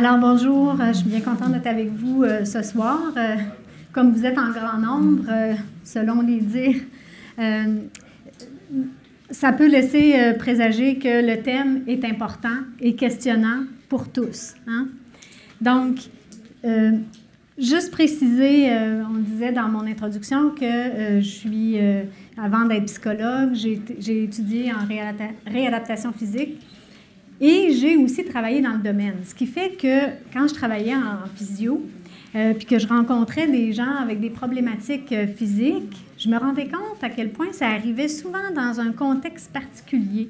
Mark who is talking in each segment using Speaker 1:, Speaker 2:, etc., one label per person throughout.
Speaker 1: Alors bonjour, je suis bien contente d'être avec vous ce soir. Comme vous êtes en grand nombre, selon les dires, ça peut laisser présager que le thème est important et questionnant pour tous. Hein? Donc, juste préciser, on disait dans mon introduction que je suis, avant d'être psychologue, j'ai étudié en réadaptation physique. Et j'ai aussi travaillé dans le domaine, ce qui fait que quand je travaillais en physio, puis que je rencontrais des gens avec des problématiques physiques, je me rendais compte à quel point ça arrivait souvent dans un contexte particulier.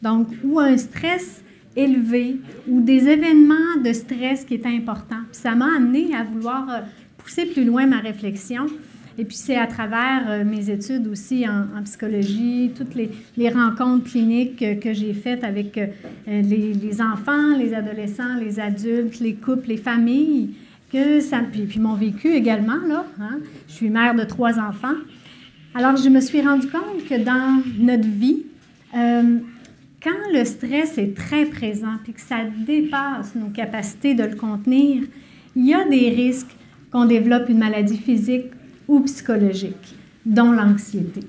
Speaker 1: Donc, ou un stress élevé, ou des événements de stress qui étaient importants. Puis ça m'a amené à vouloir pousser plus loin ma réflexion. Et puis, c'est à travers mes études aussi en psychologie, toutes les rencontres cliniques que j'ai faites avec les enfants, les adolescents, les adultes, les couples, les familles, que ça, puis mon vécu également, là. Hein? Je suis mère de 3 enfants. Alors, je me suis rendu compte que dans notre vie, quand le stress est très présent puis que ça dépasse nos capacités de le contenir, il y a des risques qu'on développe une maladie physique ou psychologique, dont l'anxiété.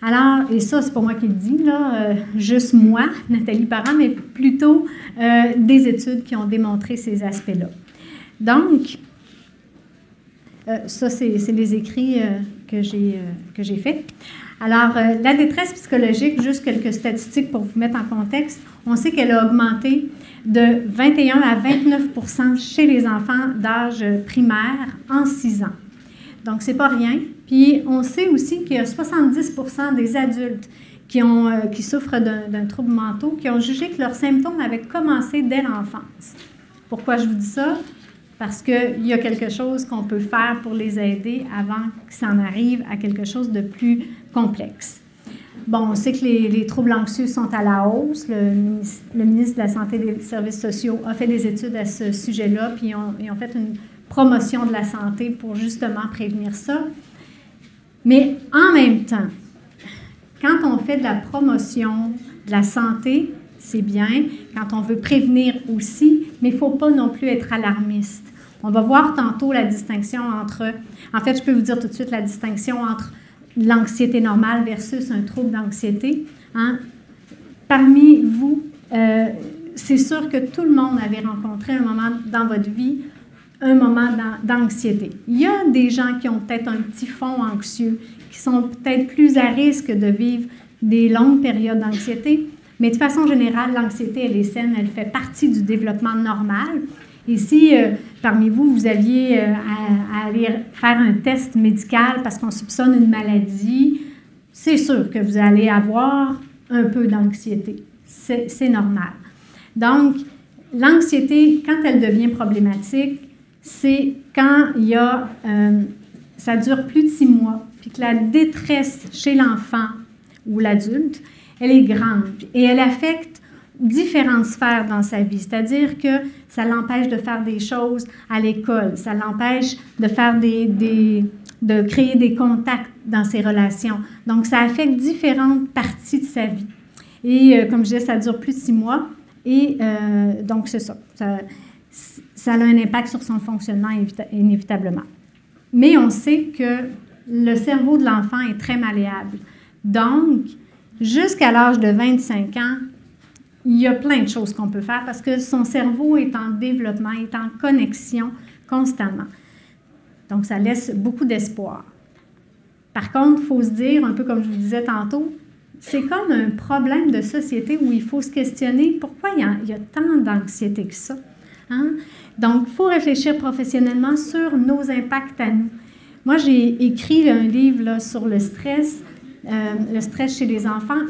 Speaker 1: Alors, et ça, c'est pas moi qui le dis, là, juste moi, Nathalie Parent, mais plutôt des études qui ont démontré ces aspects-là. Donc, ça, c'est les écrits que j'ai faits. Alors, la détresse psychologique, juste quelques statistiques pour vous mettre en contexte, on sait qu'elle a augmenté de 21 à 29% chez les enfants d'âge primaire en 6 ans. Donc, c'est pas rien. Puis, on sait aussi qu'il y a 70% des adultes qui souffrent d'un trouble mental, qui ont jugé que leurs symptômes avaient commencé dès l'enfance. Pourquoi je vous dis ça? Parce qu'il y a quelque chose qu'on peut faire pour les aider avant que ça en arrive à quelque chose de plus complexe. Bon, on sait que les troubles anxieux sont à la hausse. Le ministre de la Santé et des Services sociaux a fait des études à ce sujet-là, puis ils ont fait une promotion de la santé pour justement prévenir ça. Mais en même temps, quand on fait de la promotion de la santé, c'est bien, quand on veut prévenir aussi, mais il ne faut pas non plus être alarmiste. On va voir tantôt la distinction entre, en fait, je peux vous dire tout de suite la distinction entre l'anxiété normale versus un trouble d'anxiété. Hein? Parmi vous, c'est sûr que tout le monde avait rencontré un moment dans votre vie, un moment d'anxiété. Il y a des gens qui ont peut-être un petit fond anxieux, qui sont peut-être plus à risque de vivre des longues périodes d'anxiété, mais de façon générale, l'anxiété, elle est saine, elle fait partie du développement normal. Et si, parmi vous, vous aviez à aller faire un test médical parce qu'on soupçonne une maladie, c'est sûr que vous allez avoir un peu d'anxiété. C'est normal. Donc, l'anxiété, quand elle devient problématique, c'est quand il y a, ça dure plus de 6 mois, puis que la détresse chez l'enfant ou l'adulte, elle est grande et elle affecte différentes sphères dans sa vie. C'est-à-dire que ça l'empêche de faire des choses à l'école, ça l'empêche de faire de créer des contacts dans ses relations. Donc, ça affecte différentes parties de sa vie. Et comme je disais, ça dure plus de 6 mois et donc c'est ça. Ça a un impact sur son fonctionnement inévitablement. Mais on sait que le cerveau de l'enfant est très malléable. Donc, jusqu'à l'âge de 25 ans, il y a plein de choses qu'on peut faire parce que son cerveau est en développement, est en connexion constamment. Donc, ça laisse beaucoup d'espoir. Par contre, il faut se dire, un peu comme je vous disais tantôt, c'est comme un problème de société où il faut se questionner pourquoi il y a tant d'anxiété que ça. Hein? Donc, il faut réfléchir professionnellement sur nos impacts à nous. Moi, j'ai écrit un livre là, sur le stress chez les enfants,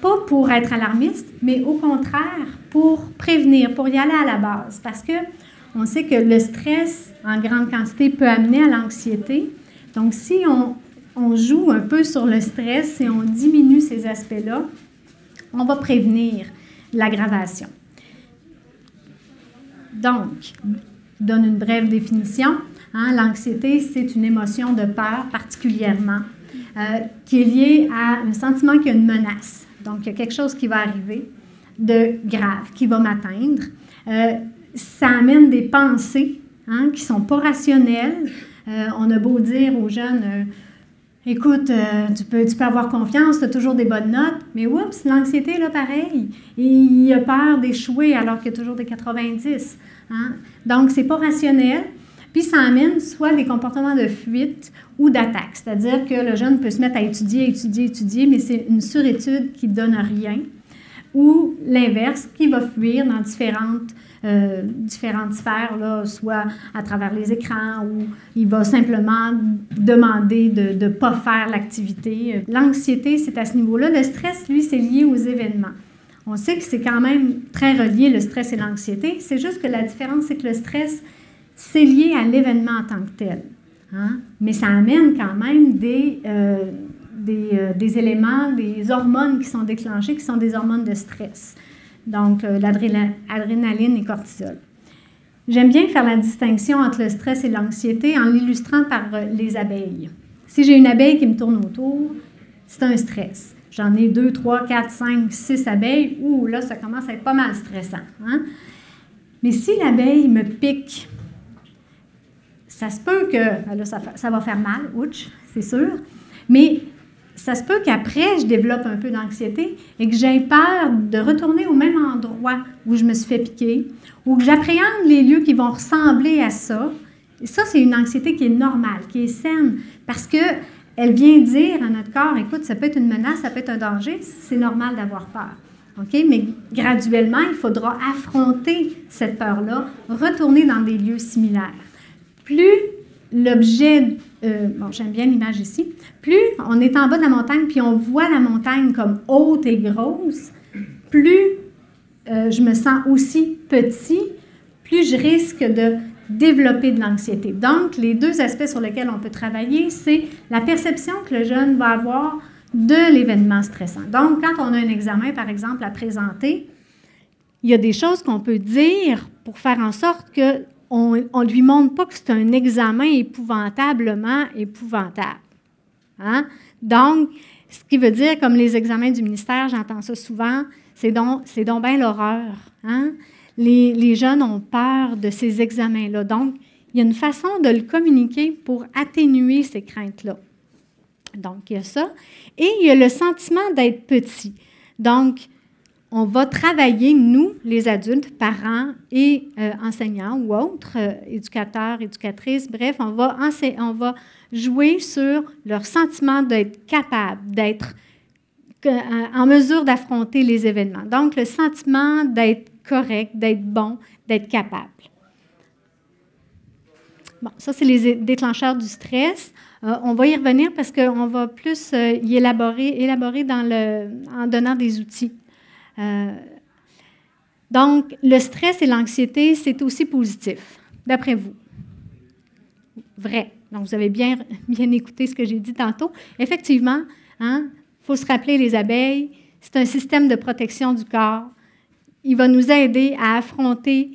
Speaker 1: pas pour être alarmiste, mais au contraire, pour prévenir, pour y aller à la base. Parce qu'on sait que le stress, en grande quantité, peut amener à l'anxiété. Donc, si on joue un peu sur le stress et on diminue ces aspects-là, on va prévenir l'aggravation. Donc, je donne une brève définition. Hein, l'anxiété, c'est une émotion de peur particulièrement qui est liée à un sentiment qu'il y a une menace. Donc, il y a quelque chose qui va arriver de grave, qui va m'atteindre. ça amène des pensées qui ne sont pas rationnelles. On a beau dire aux jeunes, écoute, tu peux avoir confiance, tu as toujours des bonnes notes, mais oups, l'anxiété, là, pareil. Il a peur d'échouer alors qu'il y a toujours des 90. Donc, ce n'est pas rationnel. Puis, ça amène soit des comportements de fuite ou d'attaque. C'est-à-dire que le jeune peut se mettre à étudier, mais c'est une surétude qui ne donne rien. Ou l'inverse, qui va fuir dans différentes sphères, là, soit à travers les écrans, ou il va simplement demander de ne pas faire l'activité. L'anxiété, c'est à ce niveau-là. Le stress, lui, c'est lié aux événements. On sait que c'est quand même très relié, le stress et l'anxiété. C'est juste que la différence, c'est que le stress, c'est lié à l'événement en tant que tel. Mais ça amène quand même des éléments, des hormones qui sont déclenchées, qui sont des hormones de stress. Donc, l'adrénaline et cortisol. J'aime bien faire la distinction entre le stress et l'anxiété en l'illustrant par les abeilles. Si j'ai une abeille qui me tourne autour, c'est un stress. J'en ai 2, 3, 4, 5, 6 abeilles. Ouh, là, ça commence à être pas mal stressant. Mais si l'abeille me pique, ça se peut que, là, ça va faire mal, ouch, c'est sûr, mais ça se peut qu'après, je développe un peu d'anxiété et que j'aie peur de retourner au même endroit où je me suis fait piquer ou que j'appréhende les lieux qui vont ressembler à ça. Et ça, c'est une anxiété qui est normale, qui est saine, parce qu'elle vient dire à notre corps, écoute, ça peut être une menace, ça peut être un danger, c'est normal d'avoir peur. OK? Mais graduellement, il faudra affronter cette peur-là, retourner dans des lieux similaires. Plus l'objet, j'aime bien l'image ici, plus on est en bas de la montagne puis on voit la montagne comme haute et grosse, plus je me sens aussi petit, plus je risque de développer de l'anxiété. Donc, les deux aspects sur lesquels on peut travailler, c'est la perception que le jeune va avoir de l'événement stressant. Donc, quand on a un examen, par exemple, à présenter, il y a des choses qu'on peut dire pour faire en sorte que on ne lui montre pas que c'est un examen épouvantablement épouvantable. Donc, ce qui veut dire, comme les examens du ministère, j'entends ça souvent, c'est donc bien l'horreur. Les jeunes ont peur de ces examens-là. Donc, il y a une façon de le communiquer pour atténuer ces craintes-là. Donc, il y a ça. Et il y a le sentiment d'être petit. Donc, on va travailler, nous, les adultes, parents et enseignants ou autres, éducateurs, éducatrices, bref, on va jouer sur leur sentiment d'être capable, d'être en mesure d'affronter les événements. Donc, le sentiment d'être correct, d'être bon, d'être capable. Bon, ça, c'est les déclencheurs du stress. On va y revenir parce qu'on va plus y élaborer en donnant des outils. Donc, le stress et l'anxiété, c'est aussi positif, d'après vous. Vrai. Donc, vous avez bien écouté ce que j'ai dit tantôt. Effectivement, il faut se rappeler les abeilles, c'est un système de protection du corps. Il va nous aider à affronter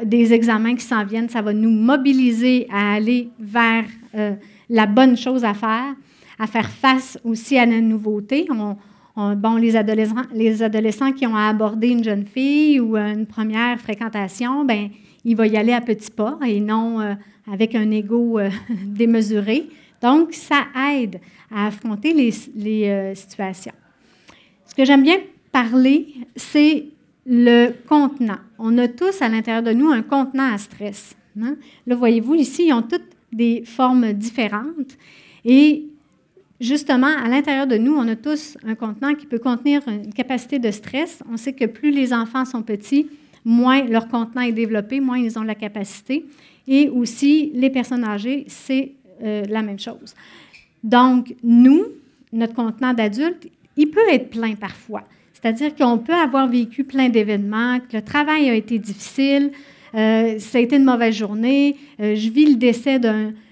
Speaker 1: des examens qui s'en viennent. Ça va nous mobiliser à aller vers la bonne chose à faire face aussi à la nouveauté. Les adolescents qui ont à aborder une jeune fille ou une première fréquentation, bien, il va y aller à petits pas et non avec un ego démesuré. Donc, ça aide à affronter les situations. Ce que j'aime bien parler, c'est le contenant. On a tous à l'intérieur de nous un contenant à stress. Là, voyez-vous, ici, ils ont toutes des formes différentes. Et justement, à l'intérieur de nous, on a tous un contenant qui peut contenir une capacité de stress. On sait que plus les enfants sont petits, moins leur contenant est développé, moins ils ont la capacité. Et aussi, les personnes âgées, c'est la même chose. Donc, nous, notre contenant d'adulte, il peut être plein parfois. C'est-à-dire qu'on peut avoir vécu plein d'événements, que le travail a été difficile, ça a été une mauvaise journée, je vis le décès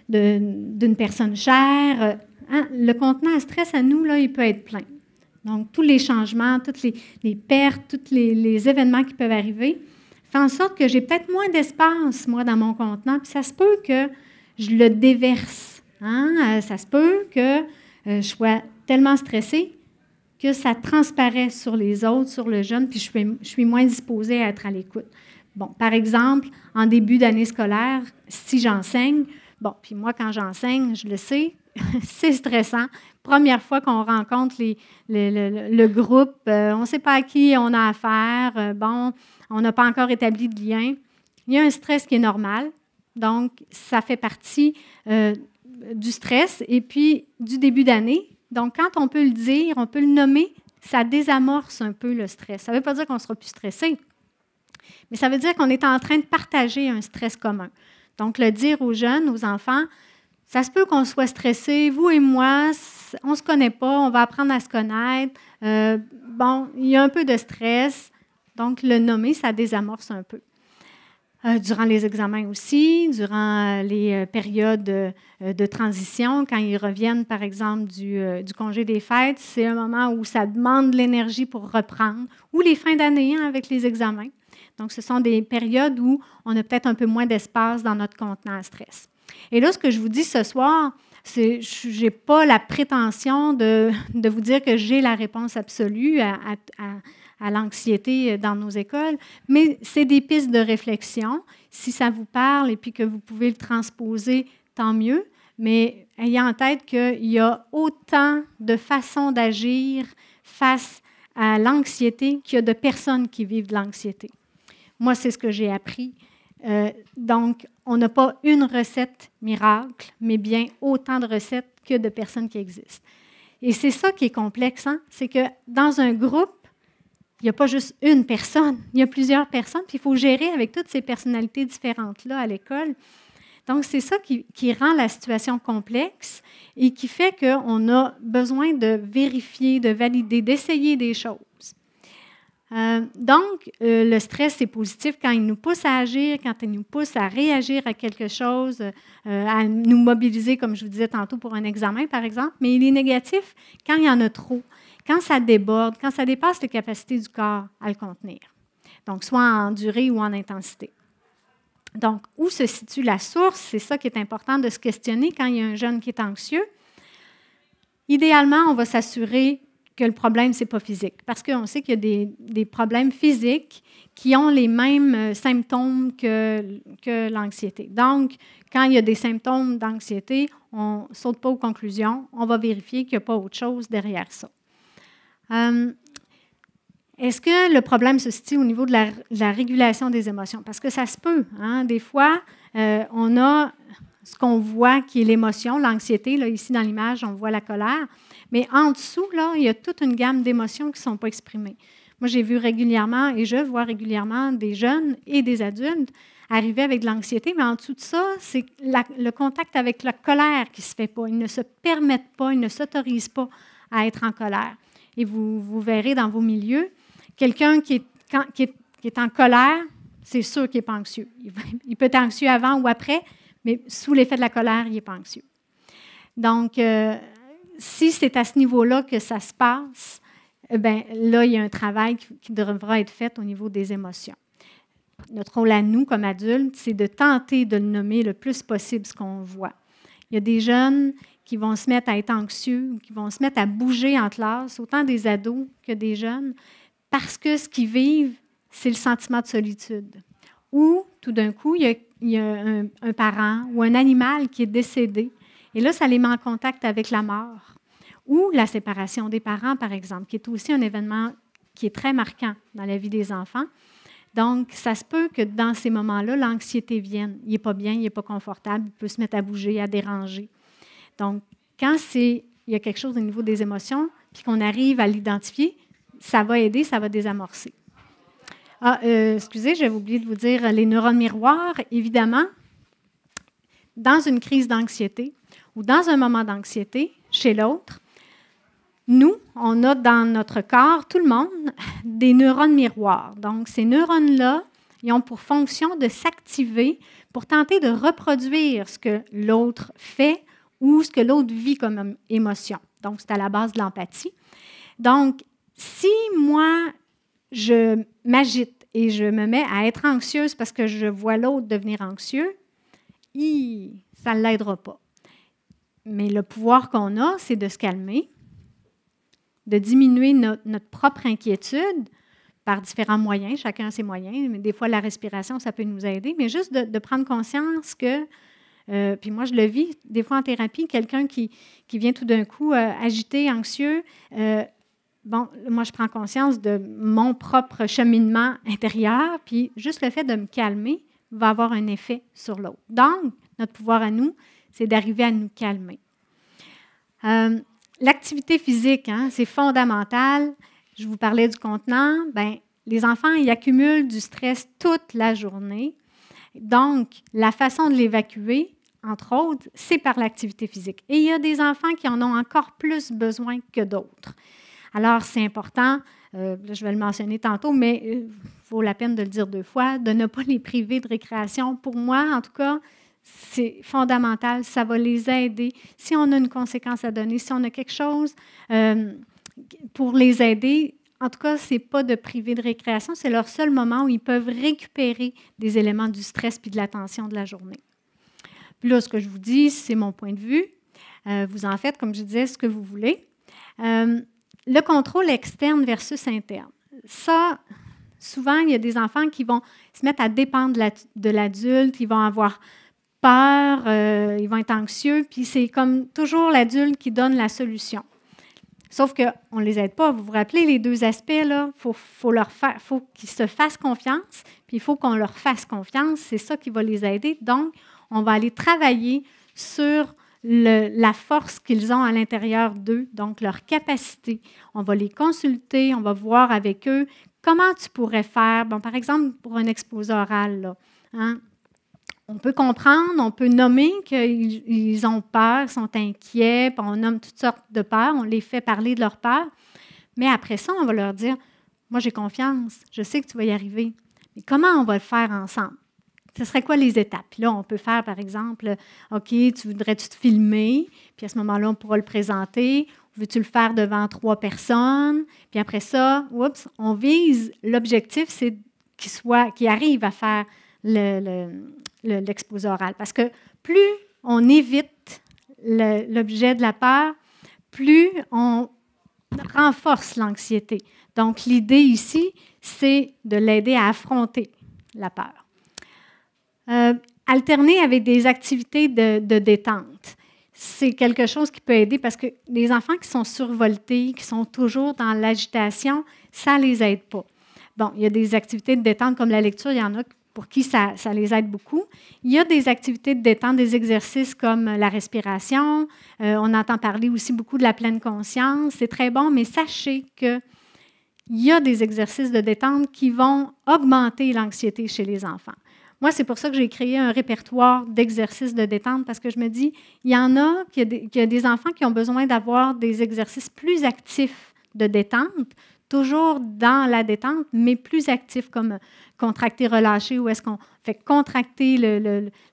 Speaker 1: d'une personne chère. Le contenant à stress, à nous, là, il peut être plein. Donc, tous les changements, toutes les pertes, tous les événements qui peuvent arriver font en sorte que j'ai peut-être moins d'espace, moi, dans mon contenant, puis ça se peut que je le déverse. Ça se peut que je sois tellement stressée que ça transparaît sur les autres, sur le jeune, puis je suis moins disposée à être à l'écoute. Bon, par exemple, en début d'année scolaire, si j'enseigne, bon, puis moi, quand j'enseigne, je le sais, c'est stressant. Première fois qu'on rencontre le groupe, on ne sait pas à qui on a affaire, bon, on n'a pas encore établi de lien. Il y a un stress qui est normal, donc ça fait partie du stress et puis du début d'année. Donc, quand on peut le dire, on peut le nommer, ça désamorce un peu le stress. Ça ne veut pas dire qu'on ne sera plus stressé, mais ça veut dire qu'on est en train de partager un stress commun. Donc, le dire aux jeunes, aux enfants, ça se peut qu'on soit stressé, vous et moi, on ne se connaît pas, on va apprendre à se connaître. Bon, il y a un peu de stress, donc le nommer, ça désamorce un peu. Durant les examens aussi, durant les périodes de transition, quand ils reviennent, par exemple, du congé des fêtes, c'est un moment où ça demande de l'énergie pour reprendre, ou les fins d'année avec les examens. Donc, ce sont des périodes où on a peut-être un peu moins d'espace dans notre contenant à stress. Et là, ce que je vous dis ce soir, c'est je n'ai pas la prétention de vous dire que j'ai la réponse absolue à l'anxiété dans nos écoles, mais c'est des pistes de réflexion. Si ça vous parle et puis que vous pouvez le transposer, tant mieux, mais ayez en tête qu'il y a autant de façons d'agir face à l'anxiété qu'il y a de personnes qui vivent de l'anxiété. Moi, c'est ce que j'ai appris. Donc, on n'a pas une recette miracle, mais bien autant de recettes que de personnes qui existent. Et c'est ça qui est complexe, hein? C'est que dans un groupe, il n'y a pas juste une personne, il y a plusieurs personnes, puis il faut gérer avec toutes ces personnalités différentes-là à l'école. Donc, c'est ça qui rend la situation complexe et qui fait qu'on a besoin de vérifier, de valider, d'essayer des choses. Donc, le stress, c'est positif quand il nous pousse à agir, quand il nous pousse à réagir à quelque chose, à nous mobiliser, comme je vous disais tantôt, pour un examen, par exemple. Mais il est négatif quand il y en a trop, quand ça déborde, quand ça dépasse les capacités du corps à le contenir. Donc, soit en durée ou en intensité. Donc, où se situe la source? C'est ça qui est important de se questionner quand il y a un jeune qui est anxieux. Idéalement, on va s'assurer que le problème, ce n'est pas physique. Parce qu'on sait qu'il y a des problèmes physiques qui ont les mêmes symptômes que l'anxiété. Donc, quand il y a des symptômes d'anxiété, on ne saute pas aux conclusions. On va vérifier qu'il n'y a pas autre chose derrière ça. Est-ce que le problème se situe au niveau de la régulation des émotions? Parce que ça se peut. Hein? Des fois, on a ce qu'on voit qui est l'émotion, l'anxiété. Là, ici, dans l'image, on voit la colère. Mais en dessous, là, il y a toute une gamme d'émotions qui ne sont pas exprimées. Moi, j'ai vu régulièrement, et je vois régulièrement des jeunes et des adultes arriver avec de l'anxiété, mais en dessous de ça, c'est le contact avec la colère qui ne se fait pas. Ils ne se permettent pas, ils ne s'autorisent pas à être en colère. Et vous verrez dans vos milieux, quelqu'un qui est en colère, c'est sûr qu'il n'est pas anxieux. Il peut être anxieux avant ou après, mais sous l'effet de la colère, il n'est pas anxieux. Donc, si c'est à ce niveau-là que ça se passe, bien, là, il y a un travail qui devra être fait au niveau des émotions. Notre rôle à nous, comme adultes, c'est de tenter de le nommer le plus possible ce qu'on voit. Il y a des jeunes qui vont se mettre à être anxieux, qui vont se mettre à bouger en classe, autant des ados que des jeunes, parce que ce qu'ils vivent, c'est le sentiment de solitude. Ou, tout d'un coup, il y a un parent ou un animal qui est décédé. Et là, ça les met en contact avec la mort. Ou la séparation des parents, par exemple, qui est aussi un événement qui est très marquant dans la vie des enfants. Donc, ça se peut que dans ces moments-là, l'anxiété vienne. Il n'est pas bien, il n'est pas confortable, il peut se mettre à bouger, à déranger. Donc, quand il y a quelque chose au niveau des émotions, puis qu'on arrive à l'identifier, ça va aider, ça va désamorcer. Excusez, j'avais oublié de vous dire, les neurones miroirs, évidemment, dans une crise d'anxiété ou dans un moment d'anxiété chez l'autre, nous, on a dans notre corps, tout le monde, des neurones miroirs. Donc, ces neurones-là, ils ont pour fonction de s'activer pour tenter de reproduire ce que l'autre fait ou ce que l'autre vit comme émotion. Donc, c'est à la base de l'empathie. Donc, si moi, je m'agite et je me mets à être anxieuse parce que je vois l'autre devenir anxieux, ça ne l'aidera pas. Mais le pouvoir qu'on a, c'est de se calmer, de diminuer notre propre inquiétude par différents moyens, chacun a ses moyens, mais des fois, la respiration, ça peut nous aider, mais juste de prendre conscience que, puis moi, je le vis, des fois en thérapie, quelqu'un qui vient tout d'un coup agité, anxieux, moi, je prends conscience de mon propre cheminement intérieur, puis juste le fait de me calmer va avoir un effet sur l'autre. Donc, notre pouvoir à nous, c'est d'arriver à nous calmer. L'activité physique, c'est fondamental. Je vous parlais du contenant. Bien, les enfants, ils accumulent du stress toute la journée. Donc, la façon de l'évacuer, entre autres, c'est par l'activité physique. Et il y a des enfants qui en ont encore plus besoin que d'autres. Alors, c'est important, je vais le mentionner tantôt, mais il vaut la peine de le dire 2 fois, de ne pas les priver de récréation. Pour moi, en tout cas, c'est fondamental, ça va les aider. Si on a une conséquence à donner, si on a quelque chose pour les aider, en tout cas, ce n'est pas de priver de récréation, c'est leur seul moment où ils peuvent récupérer des éléments du stress puis de la tension de la journée. Puis là, ce que je vous dis, c'est mon point de vue. Vous en faites, comme je disais, ce que vous voulez. Le contrôle externe versus interne. Ça, souvent, il y a des enfants qui vont se mettre à dépendre de l'adulte, ils vont avoir peur, ils vont être anxieux, puis c'est comme toujours l'adulte qui donne la solution. Sauf qu'on ne les aide pas. Vous vous rappelez les 2 aspects, là? Faut qu'ils se fassent confiance, puis il faut qu'on leur fasse confiance. C'est ça qui va les aider. Donc, on va aller travailler sur la force qu'ils ont à l'intérieur d'eux, donc leur capacité. On va les consulter, on va voir avec eux comment tu pourrais faire. Bon, par exemple, pour un exposé oral, là, on peut comprendre, on peut nommer qu'ils ont peur, sont inquiets, puis on nomme toutes sortes de peurs, on les fait parler de leur peur. Mais après ça, on va leur dire, moi j'ai confiance, je sais que tu vas y arriver. Mais comment on va le faire ensemble? Ce serait quoi les étapes? Puis là, on peut faire, par exemple, OK, tu voudrais-tu te filmer? Puis à ce moment-là, on pourra le présenter. Veux-tu le faire devant 3 personnes? Puis après ça, on vise, l'objectif, c'est qu'il arrive à faire l'exposé oral. Parce que plus on évite l'objet de la peur, plus on renforce l'anxiété. Donc, l'idée ici, c'est de l'aider à affronter la peur. Alterner avec des activités de détente. C'est quelque chose qui peut aider parce que les enfants qui sont survoltés, qui sont toujours dans l'agitation, ça ne les aide pas. Bon, il y a des activités de détente comme la lecture, il y en a pour qui ça les aide beaucoup. Il y a des activités de détente, des exercices comme la respiration. On entend parler aussi beaucoup de la pleine conscience. C'est très bon, mais sachez qu'il y a des exercices de détente qui vont augmenter l'anxiété chez les enfants. Moi, c'est pour ça que j'ai créé un répertoire d'exercices de détente parce que je me dis, il y en a, qu'il y a des enfants qui ont besoin d'avoir des exercices plus actifs de détente, toujours dans la détente, mais plus actifs comme contracter, relâcher, où est-ce qu'on fait contracter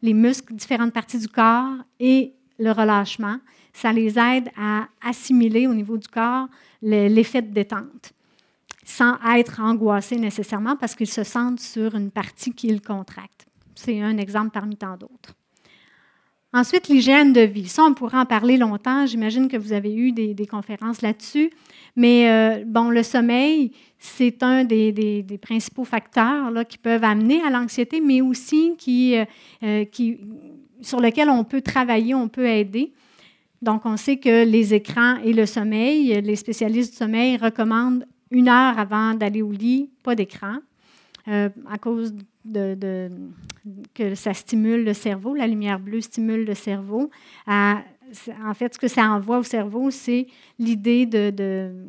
Speaker 1: les muscles, différentes parties du corps et le relâchement. Ça les aide à assimiler au niveau du corps l'effet de détente, sans être angoissés nécessairement parce qu'ils se sentent sur une partie qu'ils contractent. C'est un exemple parmi tant d'autres. Ensuite, l'hygiène de vie. Ça, on pourrait en parler longtemps. J'imagine que vous avez eu des conférences là-dessus. Mais le sommeil, c'est un des principaux facteurs là, qui peuvent amener à l'anxiété, mais aussi sur lequel on peut travailler, on peut aider. Donc, on sait que les écrans et le sommeil, les spécialistes du sommeil recommandent 1 heure avant d'aller au lit, pas d'écran, à cause que ça stimule le cerveau. La lumière bleue stimule le cerveau. En fait, ce que ça envoie au cerveau, c'est l'idée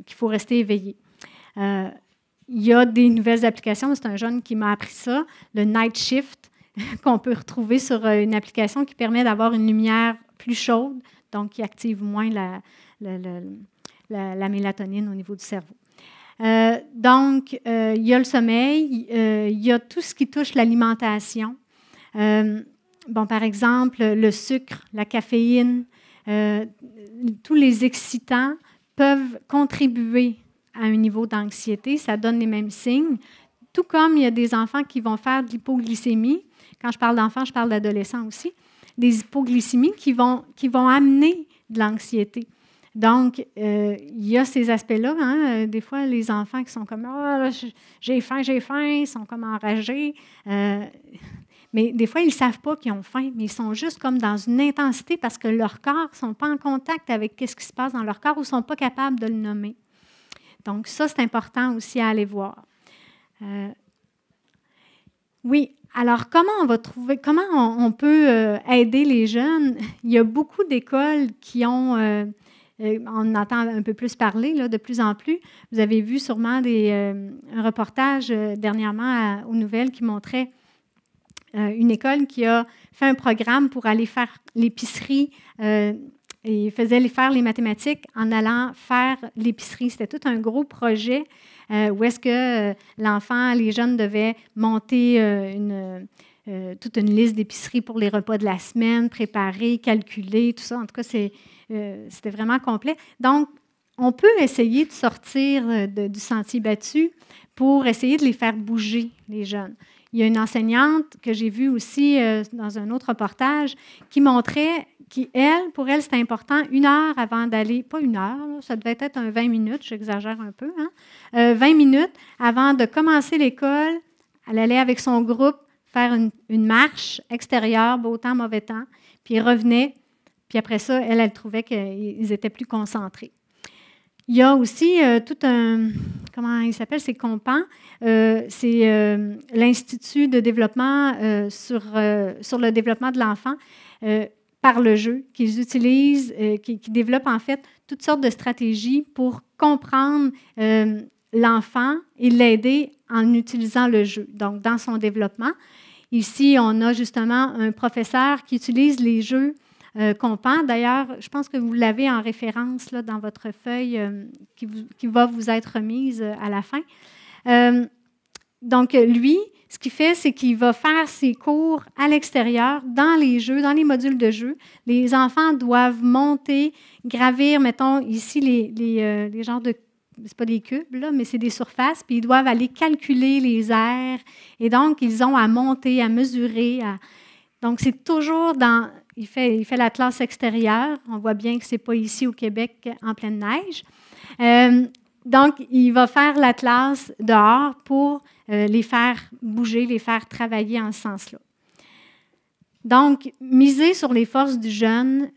Speaker 1: qu'il faut rester éveillé. Il y a des nouvelles applications. C'est un jeune qui m'a appris ça, le Night Shift, qu'on peut retrouver sur une application qui permet d'avoir une lumière plus chaude, donc qui active moins la mélatonine au niveau du cerveau. Donc, il y a le sommeil, il y a tout ce qui touche l'alimentation. Par exemple, le sucre, la caféine, tous les excitants peuvent contribuer à un niveau d'anxiété. Ça donne les mêmes signes. Tout comme il y a des enfants qui vont faire de l'hypoglycémie. Quand je parle d'enfants, je parle d'adolescents aussi. Des hypoglycémies qui vont amener de l'anxiété. Donc, il y a ces aspects-là. Hein? Des fois, les enfants qui sont comme « Ah, là, j'ai faim », ils sont comme enragés. Mais des fois, ils ne savent pas qu'ils ont faim, mais ils sont juste comme dans une intensité parce que leur corps ne sont pas en contact avec ce qui se passe dans leur corps ou ne sont pas capables de le nommer. Donc, ça, c'est important aussi à aller voir. Oui, alors comment on peut aider les jeunes? Il y a beaucoup d'écoles qui ont, on entend un peu plus parler, là, de plus en plus. Vous avez vu sûrement un reportage dernièrement aux nouvelles qui montrait une école qui a fait un programme pour aller faire l'épicerie et faisait faire les mathématiques en allant faire l'épicerie. C'était tout un gros projet où est-ce que l'enfant, les jeunes devaient monter toute une liste d'épiceries pour les repas de la semaine, préparer, calculer, tout ça. En tout cas, c'était vraiment complet. Donc, on peut essayer de sortir du sentier battu pour essayer de les faire bouger, les jeunes. Il y a une enseignante que j'ai vue aussi dans un autre reportage qui montrait pour elle, c'était important 1 heure avant d'aller, pas 1 heure, là, ça devait être 20 minutes, j'exagère un peu, 20 minutes avant de commencer l'école, elle allait avec son groupe faire une marche extérieure, beau temps, mauvais temps, puis ils revenaient, puis après ça, elle trouvait qu'ils étaient plus concentrés. Il y a aussi tout un, comment il s'appelle, c'est Compan, c'est l'Institut de développement sur le développement de l'enfant par le jeu, qu'ils utilisent, qui développent en fait toutes sortes de stratégies pour comprendre l'enfant et l'aider en utilisant le jeu, donc dans son développement. Ici, on a justement un professeur qui utilise les jeux Compan. D'ailleurs, je pense que vous l'avez en référence là, dans votre feuille qui va vous être remise à la fin. Donc, lui, ce qu'il fait, c'est qu'il va faire ses cours à l'extérieur, dans les jeux, dans les modules de jeu. Les enfants doivent monter, gravir, mettons, ici, les genres de... C'est pas des cubes, là, mais c'est des surfaces, puis ils doivent aller calculer les aires. Et donc, ils ont à monter, à mesurer. Donc, c'est toujours dans... Il fait la classe extérieure. On voit bien que ce n'est pas ici au Québec en pleine neige. Donc, il va faire la classe dehors pour les faire bouger, les faire travailler en ce sens-là. Donc, miser sur les forces du jeune,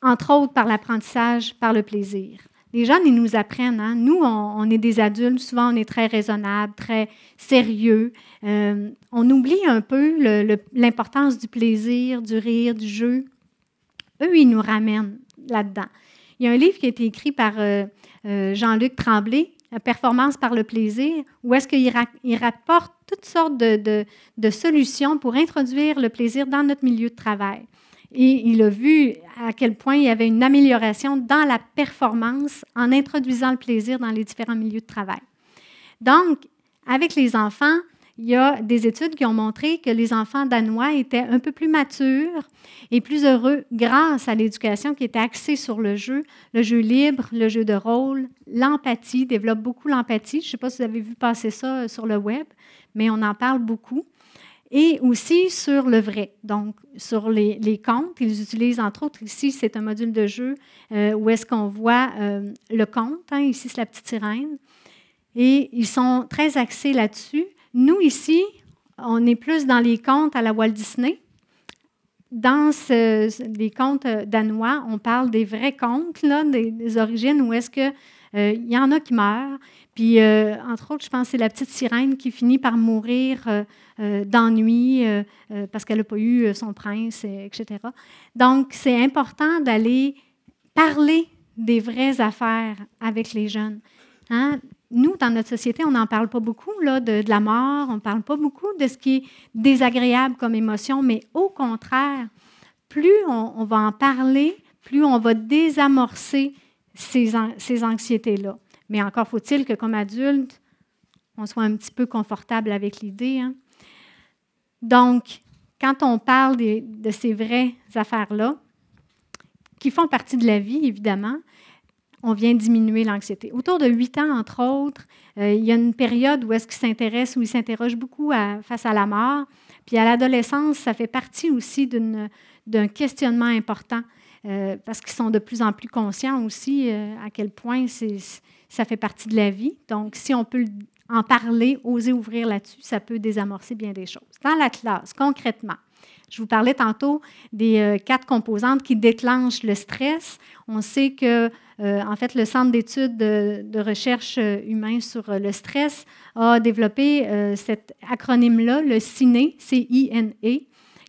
Speaker 1: entre autres par l'apprentissage, par le plaisir. Les jeunes, ils nous apprennent. Hein? Nous, on est des adultes, souvent on est très raisonnables, très sérieux. On oublie un peu l'importance du plaisir, du rire, du jeu. Eux, ils nous ramènent là-dedans. Il y a un livre qui a été écrit par Jean-Luc Tremblay, « Performance par le plaisir », où est-ce qu'il rapporte toutes sortes de solutions pour introduire le plaisir dans notre milieu de travail. Et il a vu à quel point il y avait une amélioration dans la performance en introduisant le plaisir dans les différents milieux de travail. Donc, avec les enfants, il y a des études qui ont montré que les enfants danois étaient un peu plus matures et plus heureux grâce à l'éducation qui était axée sur le jeu libre, le jeu de rôle, l'empathie, développe beaucoup l'empathie. Je ne sais pas si vous avez vu passer ça sur le web, mais on en parle beaucoup. Et aussi sur le vrai, donc sur les contes. Ils utilisent, entre autres, ici, c'est un module de jeu où est-ce qu'on voit le conte. Hein, ici, c'est la petite sirène. Et ils sont très axés là-dessus. Nous, ici, on est plus dans les contes à la Walt Disney. Dans les contes danois, on parle des vrais contes, là, des origines, où est-ce qu'il y en a qui meurent. Puis, entre autres, je pense que c'est la petite sirène qui finit par mourir d'ennui parce qu'elle n'a pas eu son prince, etc. Donc, c'est important d'aller parler des vraies affaires avec les jeunes. Hein? Nous, dans notre société, on n'en parle pas beaucoup là, de la mort, on ne parle pas beaucoup de ce qui est désagréable comme émotion, mais au contraire, plus on va en parler, plus on va désamorcer ces anxiétés-là. Mais encore faut-il que, comme adulte, on soit un petit peu confortable avec l'idée. Hein? Donc, quand on parle de ces vraies affaires-là, qui font partie de la vie, évidemment, on vient diminuer l'anxiété. Autour de 8 ans, entre autres, il y a une période où est-ce qu'ils s'intéressent, où ils s'interrogent beaucoup face à la mort. Puis à l'adolescence, ça fait partie aussi d'un questionnement important. parce qu'ils sont de plus en plus conscients aussi à quel point ça fait partie de la vie. Donc, si on peut en parler, oser ouvrir là-dessus, ça peut désamorcer bien des choses. Dans la classe, concrètement, je vous parlais tantôt des 4 composantes qui déclenchent le stress. On sait que, en fait, le Centre d'études de recherche humain sur le stress a développé cet acronyme-là, le CINE, C-I-N-E,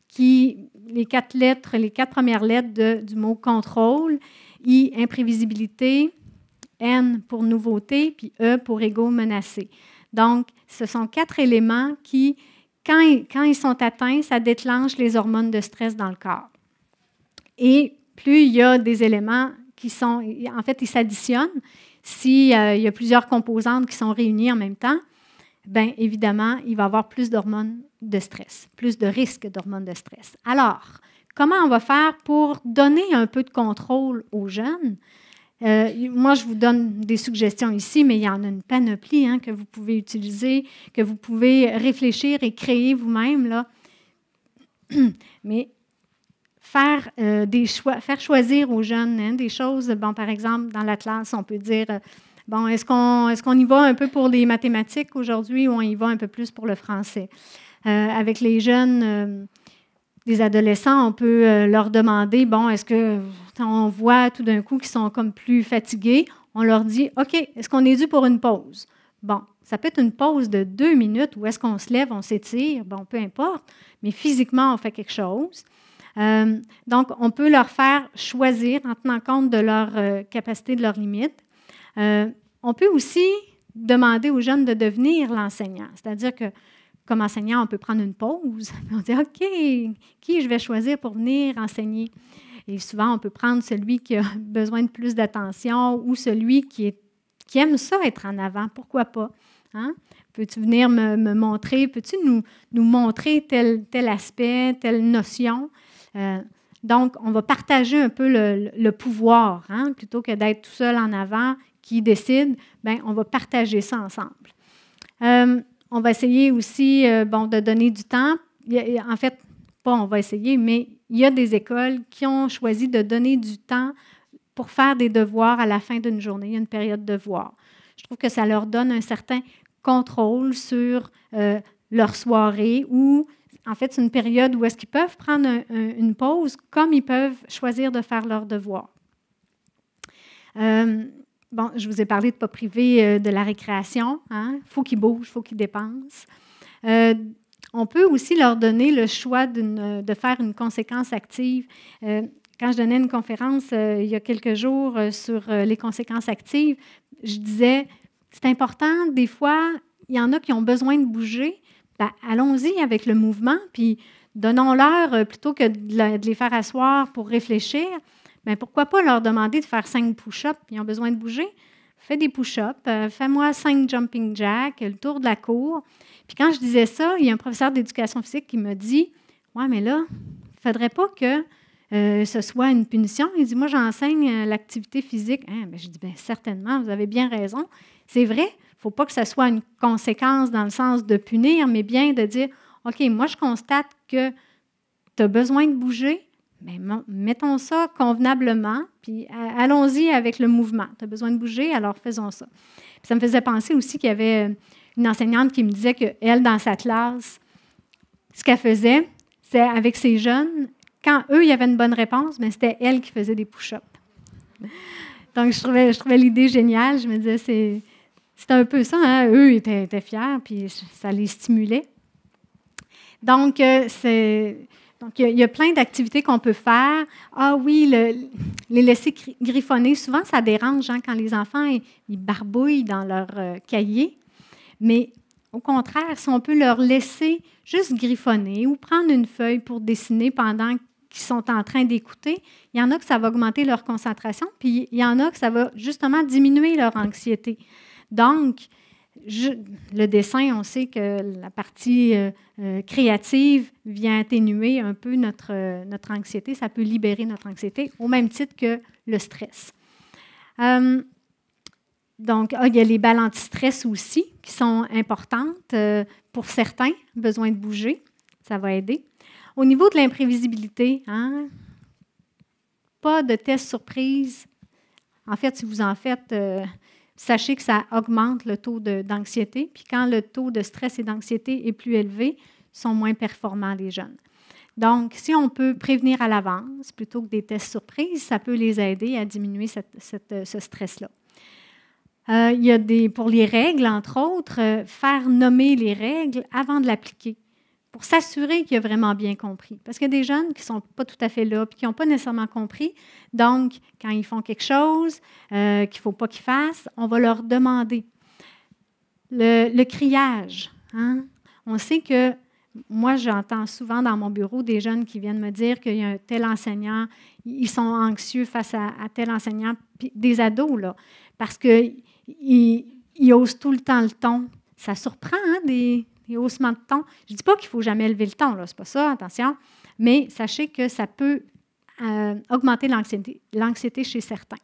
Speaker 1: qui, les 4 premières lettres du mot contrôle, I, imprévisibilité, N pour nouveauté, puis E pour ego menacé. Donc, ce sont 4 éléments qui, quand ils sont atteints, ça déclenche les hormones de stress dans le corps. Et plus il y a des éléments qui sont, en fait, ils s'additionnent, s'il y a plusieurs composantes qui sont réunies en même temps, bien évidemment, il va y avoir plus d'hormones de stress, plus de risques d'hormones de stress. Alors, comment on va faire pour donner un peu de contrôle aux jeunes? Moi, je vous donne des suggestions ici, mais il y en a une panoplie que vous pouvez utiliser, que vous pouvez réfléchir et créer vous-même, là. Mais faire des choix, faire choisir aux jeunes des choses. Bon, par exemple, dans la classe, on peut dire, bon, est-ce qu'on y va un peu pour les mathématiques aujourd'hui ou on y va un peu plus pour le français? Avec les jeunes, les adolescents, on peut leur demander, bon, est-ce que on voit tout d'un coup qu'ils sont comme plus fatigués, on leur dit, OK, est-ce qu'on est dû pour une pause? Bon, ça peut être une pause de 2 minutes où est-ce qu'on se lève, on s'étire, bon, peu importe, mais physiquement, on fait quelque chose. Donc, on peut leur faire choisir en tenant compte de leur capacité, de leurs limites. On peut aussi demander aux jeunes de devenir l'enseignant, c'est-à-dire que comme enseignant, on peut prendre une pause. On dit, OK, qui je vais choisir pour venir enseigner? Et souvent, on peut prendre celui qui a besoin de plus d'attention ou celui qui aime ça être en avant. Pourquoi pas? Hein? Peux-tu venir me montrer? Peux-tu nous montrer tel aspect, telle notion? Donc, on va partager un peu le pouvoir. Hein? Plutôt que d'être tout seul en avant qui décide, bien, on va partager ça ensemble. On va essayer aussi de donner du temps. En fait, pas on va essayer, mais il y a des écoles qui ont choisi de donner du temps pour faire des devoirs à la fin d'une journée. Il y a une période de devoirs. Je trouve que ça leur donne un certain contrôle sur leur soirée ou, en fait, c'est une période où est-ce qu'ils peuvent prendre une pause comme ils peuvent choisir de faire leurs devoirs. Bon, je vous ai parlé de ne pas priver de la récréation. Hein? Faut qu'ils bougent, il faut qu'ils dépensent. On peut aussi leur donner le choix de faire une conséquence active. Quand je donnais une conférence il y a quelques jours sur les conséquences actives, je disais, c'est important, des fois, il y en a qui ont besoin de bouger. Ben, allons-y avec le mouvement, puis donnons-leur, plutôt que de les faire asseoir pour réfléchir, bien, pourquoi pas leur demander de faire 5 push-ups, ils ont besoin de bouger? Fais des push-ups, fais-moi 5 jumping jacks, le tour de la cour. Puis quand je disais ça, il y a un professeur d'éducation physique qui m'a dit, « Ouais, mais là, il ne faudrait pas que ce soit une punition. » Il dit, « Moi, j'enseigne l'activité physique. Hein? » Bien, je dis, « Bien, certainement, vous avez bien raison. C'est vrai, il ne faut pas que ce soit une conséquence dans le sens de punir, mais bien de dire, « OK, moi, je constate que tu as besoin de bouger. » Bien, mettons ça convenablement, puis allons-y avec le mouvement. Tu as besoin de bouger, alors faisons ça. Puis ça me faisait penser aussi qu'il y avait une enseignante qui me disait qu'elle, dans sa classe, ce qu'elle faisait, c'est avec ses jeunes, quand eux, il y avait une bonne réponse, mais c'était elle qui faisait des push-ups. Donc, je trouvais l'idée géniale. Je me disais, c'était un peu ça. Hein? Eux étaient fiers, puis ça les stimulait. Donc, Donc, il y a plein d'activités qu'on peut faire. Ah oui, les laisser griffonner. Souvent, ça dérange quand les enfants ils barbouillent dans leur cahier. Mais au contraire, si on peut leur laisser juste griffonner ou prendre une feuille pour dessiner pendant qu'ils sont en train d'écouter, il y en a que ça va augmenter leur concentration, puis il y en a que ça va justement diminuer leur anxiété. Donc, le dessin, on sait que la partie créative vient atténuer un peu notre anxiété. Ça peut libérer notre anxiété au même titre que le stress. Donc, il y a les balles anti-stress aussi qui sont importantes pour certains. Besoin de bouger, ça va aider. Au niveau de l'imprévisibilité, hein, pas de test surprise. En fait, si vous en faites, sachez que ça augmente le taux d'anxiété. Puis quand le taux de stress et d'anxiété est plus élevé, sont moins performants les jeunes. Donc, si on peut prévenir à l'avance plutôt que des tests surprises, ça peut les aider à diminuer ce stress-là. Il y a pour les règles, entre autres, faire nommer les règles avant de l'appliquer pour s'assurer qu'il a vraiment bien compris. Parce qu'il y a des jeunes qui ne sont pas tout à fait là et qui n'ont pas nécessairement compris. Donc, quand ils font quelque chose qu'il ne faut pas qu'ils fassent, on va leur demander. Le criage. Hein? On sait que moi, j'entends souvent dans mon bureau des jeunes qui viennent me dire qu'il y a un tel enseignant, ils sont anxieux face à tel enseignant, puis des ados, là, parce qu'ils haussent tout le temps le ton. Ça surprend, hein, des haussements de ton. Je ne dis pas qu'il ne faut jamais lever le ton, ce n'est pas ça, attention, mais sachez que ça peut augmenter l'anxiété chez certains.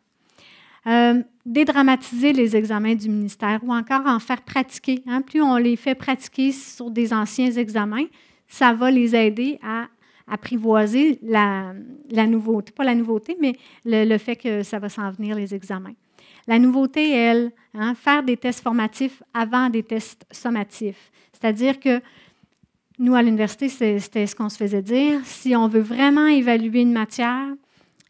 Speaker 1: Dédramatiser les examens du ministère ou encore en faire pratiquer. Hein. Plus on les fait pratiquer sur des anciens examens, ça va les aider à apprivoiser la nouveauté. Pas la nouveauté, mais le fait que ça va s'en venir, les examens. La nouveauté, elle, hein, faire des tests formatifs avant des tests sommatifs. C'est-à-dire que nous, à l'université, c'était ce qu'on se faisait dire. Si on veut vraiment évaluer une matière,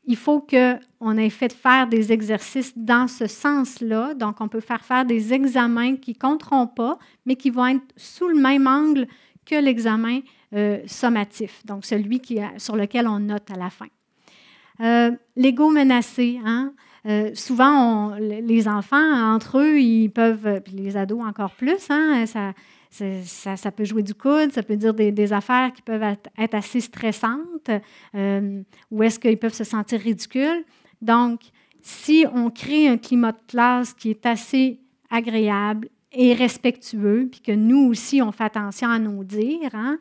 Speaker 1: il faut qu'on ait fait faire des exercices dans ce sens-là. Donc, on peut faire des examens qui ne compteront pas, mais qui vont être sous le même angle que l'examen sommatif, donc celui sur lequel on note à la fin. L'ego menacé. Hein? Souvent, les enfants, entre eux, ils peuvent, puis les ados encore plus, hein, ça peut jouer du coude, ça peut dire des affaires qui peuvent être assez stressantes, ou est-ce qu'ils peuvent se sentir ridicules. Donc, si on crée un climat de classe qui est assez agréable et respectueux, puis que nous aussi, on fait attention à nos dires, hein,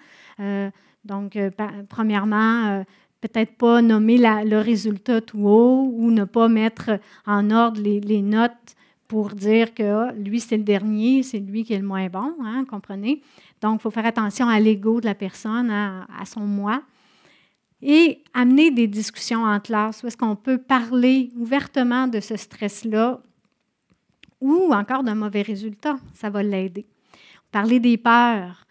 Speaker 1: premièrement, peut-être pas nommer le résultat tout haut ou ne pas mettre en ordre les notes pour dire que lui, c'est le dernier, c'est lui qui est le moins bon, hein, comprenez? Donc, il faut faire attention à l'ego de la personne, à son moi. Et amener des discussions en classe où est-ce qu'on peut parler ouvertement de ce stress-là ou encore d'un mauvais résultat. Ça va l'aider. Parler des peurs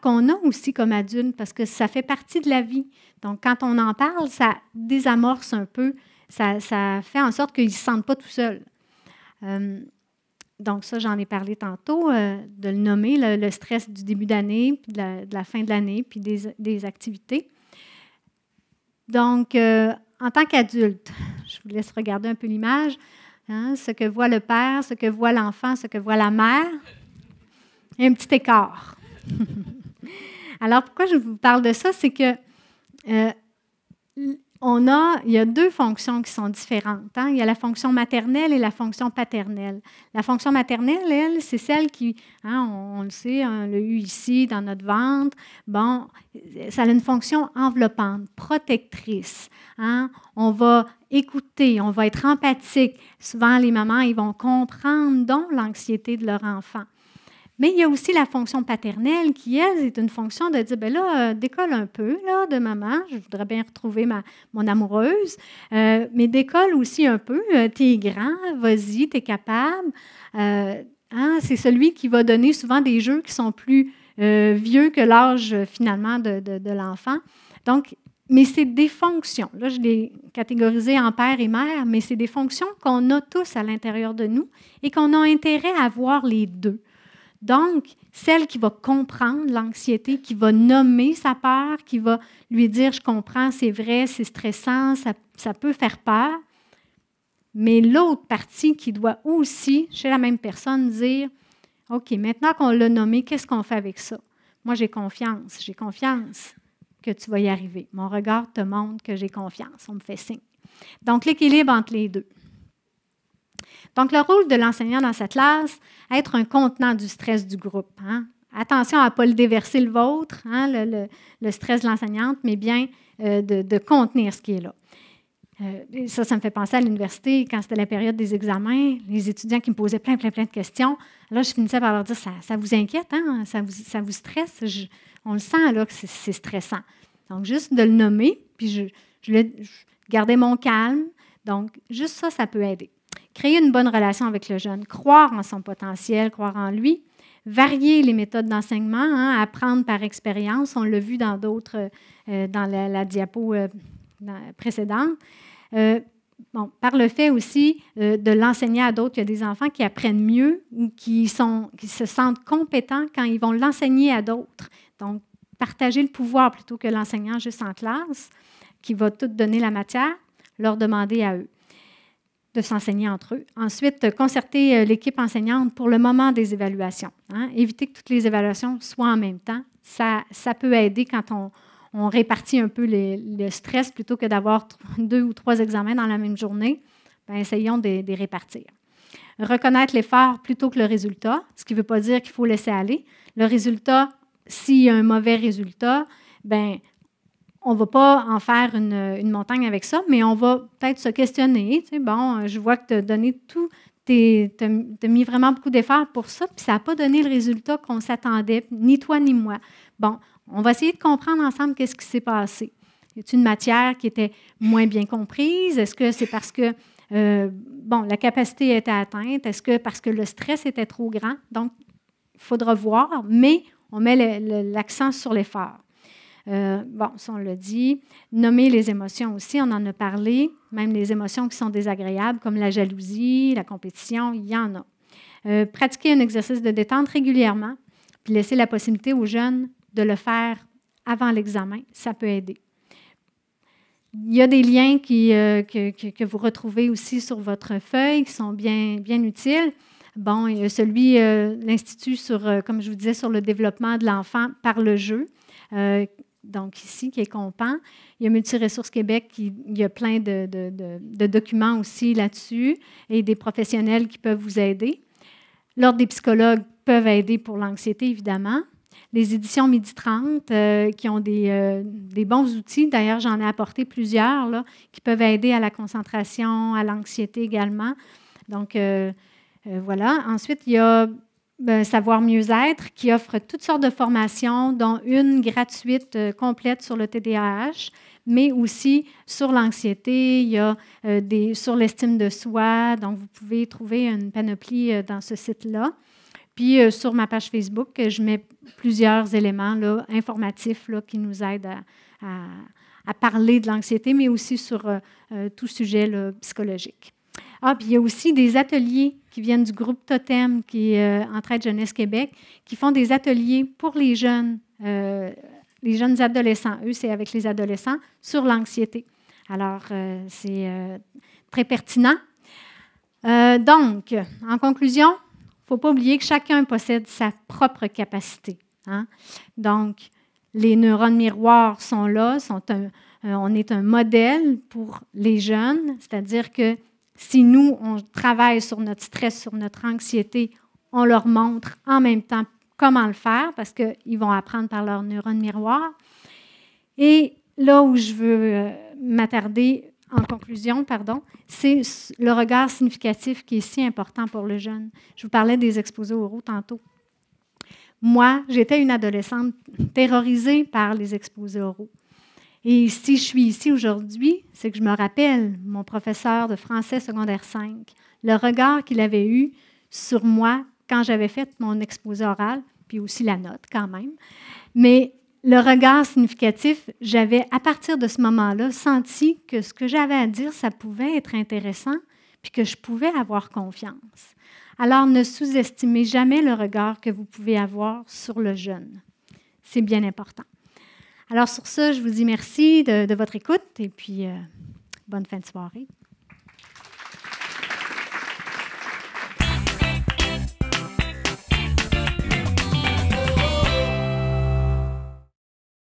Speaker 1: qu'on a aussi comme adultes parce que ça fait partie de la vie. Donc, quand on en parle, ça désamorce un peu, ça fait en sorte qu'ils ne se sentent pas tout seuls. Donc ça, j'en ai parlé tantôt, de le nommer, le stress du début d'année, puis de la fin de l'année, puis des activités. Donc, en tant qu'adulte, je vous laisse regarder un peu l'image, hein, ce que voit le père, ce que voit l'enfant, ce que voit la mère. Il y a un petit écart. Alors, pourquoi je vous parle de ça? C'est que il y a deux fonctions qui sont différentes. Hein? Il y a la fonction maternelle et la fonction paternelle. La fonction maternelle, elle, c'est celle qui, hein, on le sait, on l'a eu ici dans notre ventre. Bon, ça a une fonction enveloppante, protectrice. Hein? On va écouter, on va être empathique. Souvent, les mamans, ils vont comprendre donc l'anxiété de leur enfant. Mais il y a aussi la fonction paternelle qui, elle, est une fonction de dire, bien là, décolle un peu là, de maman, je voudrais bien retrouver mon amoureuse, mais décolle aussi un peu, t'es grand, vas-y, t'es capable. Hein, c'est celui qui va donner souvent des jeux qui sont plus vieux que l'âge finalement de l'enfant. Donc, mais c'est des fonctions. Là, je l'ai catégorisé en père et mère, mais c'est des fonctions qu'on a tous à l'intérieur de nous et qu'on a intérêt à avoir les deux. Donc, celle qui va comprendre l'anxiété, qui va nommer sa peur, qui va lui dire « je comprends, c'est vrai, c'est stressant, ça peut faire peur », mais l'autre partie qui doit aussi, chez la même personne, dire « OK, maintenant qu'on l'a nommé, qu'est-ce qu'on fait avec ça? Moi, j'ai confiance que tu vas y arriver. Mon regard te montre que j'ai confiance, on me fait signe. » Donc, l'équilibre entre les deux. Donc, le rôle de l'enseignant dans cette classe, être un contenant du stress du groupe. Hein? Attention à ne pas le déverser le vôtre, hein, le stress de l'enseignante, mais bien de contenir ce qui est là. Ça me fait penser à l'université, quand c'était la période des examens, les étudiants qui me posaient plein de questions. Là, je finissais par leur dire, ça vous inquiète, hein? Ça vous stresse? On le sent là que c'est stressant. Donc, juste de le nommer, puis garder mon calme. Donc, juste ça, ça peut aider. Créer une bonne relation avec le jeune, croire en son potentiel, croire en lui, varier les méthodes d'enseignement, hein, apprendre par expérience. On l'a vu dans d'autres, dans la diapo précédente. Par le fait aussi de l'enseigner à d'autres, il y a des enfants qui apprennent mieux ou qui se sentent compétents quand ils vont l'enseigner à d'autres. Donc, partager le pouvoir plutôt que l'enseignant juste en classe, qui va tout donner la matière, leur demander à eux de s'enseigner entre eux. Ensuite, concerter l'équipe enseignante pour le moment des évaluations. Hein? Éviter que toutes les évaluations soient en même temps. Ça peut aider quand on répartit un peu le stress plutôt que d'avoir 2 ou 3 examens dans la même journée. Bien, essayons de les répartir. Reconnaître l'effort plutôt que le résultat, ce qui ne veut pas dire qu'il faut laisser aller. Le résultat, s'il y a un mauvais résultat, bien, on ne va pas en faire une montagne avec ça, mais on va peut-être se questionner. Tu sais, bon, je vois que tu as donné tout, tu as mis vraiment beaucoup d'efforts pour ça, puis ça n'a pas donné le résultat qu'on s'attendait, ni toi ni moi. Bon, on va essayer de comprendre ensemble qu'est-ce qui s'est passé. Y a-t-il une matière qui était moins bien comprise? Est-ce que c'est parce que la capacité était atteinte? Est-ce que parce que le stress était trop grand? Donc, il faudra voir, mais on met l'accent sur l'effort. Ça, on l'a dit. Nommer les émotions aussi, on en a parlé. Même les émotions qui sont désagréables, comme la jalousie, la compétition, il y en a. Pratiquer un exercice de détente régulièrement, puis laisser la possibilité aux jeunes de le faire avant l'examen, ça peut aider. Il y a des liens que vous retrouvez aussi sur votre feuille qui sont bien utiles. Bon, il y a celui, l'Institut comme je vous disais, sur le développement de l'enfant par le jeu. Donc ici, qui est Compan. Il y a Multiressources Québec, il y a plein de documents aussi là-dessus et des professionnels qui peuvent vous aider. L'Ordre des psychologues peuvent aider pour l'anxiété, évidemment. Les éditions Midi 30 qui ont des bons outils. D'ailleurs, j'en ai apporté plusieurs là, qui peuvent aider à la concentration, à l'anxiété également. Donc, voilà. Ensuite, il y a Savoir mieux-être qui offre toutes sortes de formations, dont une gratuite complète sur le TDAH, mais aussi sur l'anxiété, il y a sur l'estime de soi. Donc, vous pouvez trouver une panoplie dans ce site-là. Puis, sur ma page Facebook, je mets plusieurs éléments là, informatifs là, qui nous aident à parler de l'anxiété, mais aussi sur tout sujet là, psychologique. Puis il y a aussi des ateliers qui viennent du groupe Totem, qui est Entraide Jeunesse Québec, qui font des ateliers pour les jeunes adolescents. Eux, c'est avec les adolescents sur l'anxiété. Alors, c'est très pertinent. Donc, en conclusion, il ne faut pas oublier que chacun possède sa propre capacité. Hein? Donc, les neurones miroirs sont là, on est un modèle pour les jeunes, c'est-à-dire que si nous, on travaille sur notre stress, sur notre anxiété, on leur montre en même temps comment le faire parce qu'ils vont apprendre par leurs neurones miroirs. Et là où je veux m'attarder en conclusion, c'est le regard significatif qui est si important pour le jeune. Je vous parlais des exposés oraux tantôt. Moi, j'étais une adolescente terrorisée par les exposés oraux. Et si je suis ici aujourd'hui, c'est que je me rappelle mon professeur de français secondaire 5, le regard qu'il avait eu sur moi quand j'avais fait mon exposé oral, puis aussi la note quand même. Mais le regard significatif, j'avais à partir de ce moment-là senti que ce que j'avais à dire, ça pouvait être intéressant, puis que je pouvais avoir confiance. Alors, ne sous-estimez jamais le regard que vous pouvez avoir sur le jeune. C'est bien important. Alors, sur ce, je vous dis merci de votre écoute et puis bonne fin de soirée.